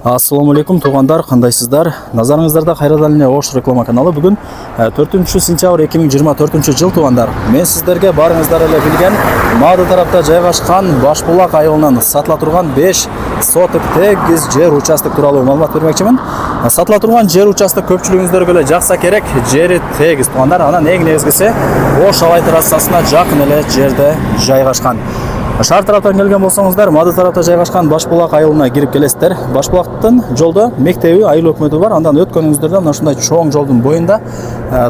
Ассаламу алейкум туғандар, қандайсыздар? Назарыңыздарда Қайрадан эле Ош реклама каналы. Бүгін 4 сентябрь 2024 жыл туғандар. Мен сіздерге барыңыздар эле билген Мады тарапта жайгашкан Башбулак айылынан сатыла турган 5 соток тегиз жер участок тууралуу маалымат бермекчимин. Сатыла турган жер участок көпчүлүгүңүздөргө эле жакса керек, жери тегиз туғандар. Анан эң негизгиси Ош Алай трассасына жакын эле жерде жайгашкан. Шаар тараптан келген болсоңуздар, Мады тарапта жайгашкан Башбулак айылына кирип келесиздер. Башбулактын жолдо мектеби, айыл өкмөтү бар. Андан өткөнүңүздөрдө мына ушундай чоң жолдун боюнда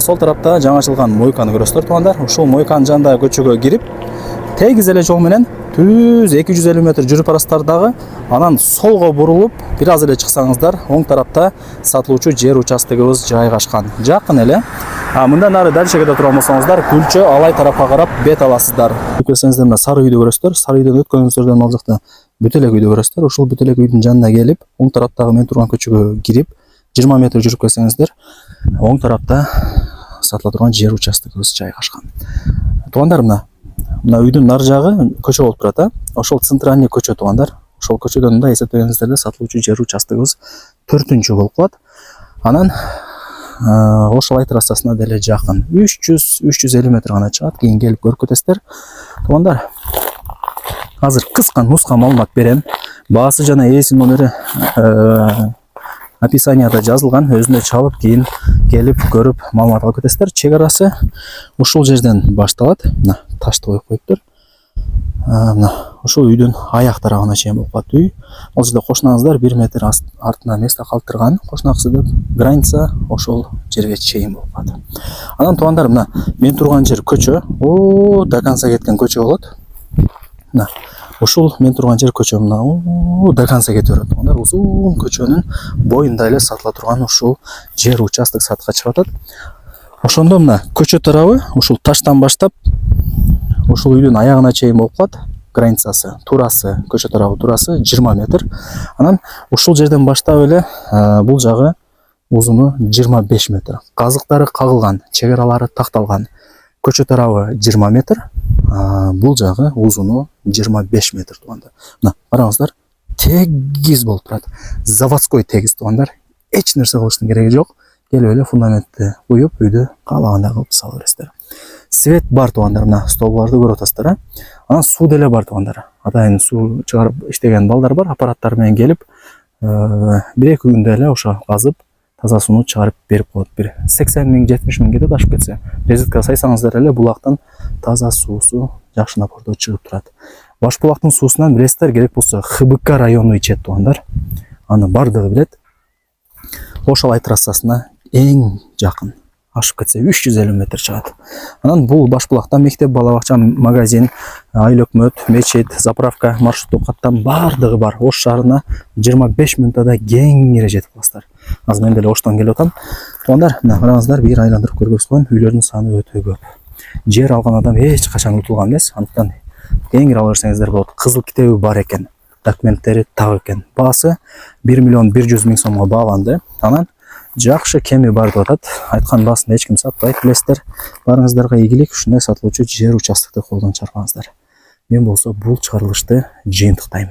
сол тарапта жаңы ачылган мойканы көрөсүздөр туғандар. Ушул мойканын жанындагы көчөгө кирип, тегиз эле жол менен түз 250 метр жүрүп барасыздар дагы. Анан солго бурулуп, бир аз эле чыксаңыздар, оң тарапта сатылуучу жер участогубуз жайгашкан. Жакын эле. Мындан ары дальше кете турган болсоңуздар, Күлчө Алай тарапка карап бет аласыздар. Көрсөңүздөр мына сары үйдү көрөсүздөр. Сары үйдөн өткөнүңүздөрдөн ал жакта бүтөлөк үйдү көрөсүздөр. Ушул бүтөлөк үйдүн жанына келип, оң тараптагы мен турган көчөгө кирип, 20 метр жүрүп келсеңиздер, оң тарапта сатыла турган жер участогубуз жайгашкан. Тугандар, мына үйдүн нары жагы көчө болуп турат, ошол центральный көчө тугандар. Ошол көчөдөн да эсептегениңиздерде сатылуучу жер участогубуз 4-чү болуп калат. Анан Ош Алай трассасына деле жакын. 300-350 метр гана чыгат. Кийин келип көрүп кетесиздер. Тугандар, азыр кыска нуска маалымат берем. Баасы жана ээси номери описанияда жазылган. Өзүнө чалып, кийин келип көрүп маалымат алып кетесиздер. Чек арасы ушул жерден башталат. Мына ташты коюп коюптур. Мына ушул үйдүн аяк тарабына чейин болуп калат үй. Ал жерде кошунаңыздар 1 метр артына место калтырган. Кошунакысы деп граница ошол жерге чейин болуп калат. Анан тугандар, мына мен турган жер көчө, до конца кеткен көчө болот. Мына ушул мен турган жер көчө, мына до конца кете берет. Тугандар, узун көчөнүн боюнда эле сатыла турган ушул жер участок сатка чыгып атат. Ошондо мына көчө тарабы ушул таштан баштап ушул үйдүн аягына чейин болуп калат. Границасы, турасы, көчө тарабы турасы 20 метр. Анан ушул жерден баштап эле бул жагы узуну 25 метр. Казыктары кагылган, чегералары такталган. Көчө тарабы 20 метр, бул жагы узуну 25 метр туганда. Мына караңыздар, тегиз болуп турат. Заводской тегиз тугандар. Эч нерсе кылыштын кереги жок. Келип эле фундаментти куюп, үйдү каалагандай кылып сала бересиздер. Свет бар тугандар, мына столбарды көрүп атасыздар. Анан суу деле бар тугандар. Атайын суу чыгарып иштеген балдар бар, аппараттар менен келип, 1-2 күндө эле ошо казып, таза сууну чыгарып берип коет. Бир 80 000, 70 000 кетет ашып кетсе. Резетка сайсаңыздар эле булактан таза суусу жакшы напордо чыгып турат. Башбулактын суусунан билесиздер, керек болсо ХБК району ичет тугандар. Аны бардыгы билет. Ош Алай трассасына эң жакын. Ашып кетсе 350 метр чыгат. Анан бул Башбулактан мектеп, бала бакча, магазин, айыл өкмөт, мечит, заправка, маршруттук каттам бардыгы бар. Ош шаарына 25 минутада кеңире жетип каласыздар. Азыр мен деле Оштон келип атам. Тугандар, мына караңыздар, бир айландырып көргөзүп койгон үйлөрдүн саны өтө көп. Жер алган адам эч качан утулган эмес. Андыктан кеңире ала берсеңиздер болот. Кызыл китеби бар экен. Документтери так экен. Баасы 1 100 000 сомго бааланды. Анан жакшы кеми бар деп атат. Айткан баасын эч ким сатпайт, билесиздер. Барыңыздарга ийгилик, ушундай сатылуучу жер участокты колдон чарбаңыздар. Мен болсо бул чыгарылышты жыйынтыктайм.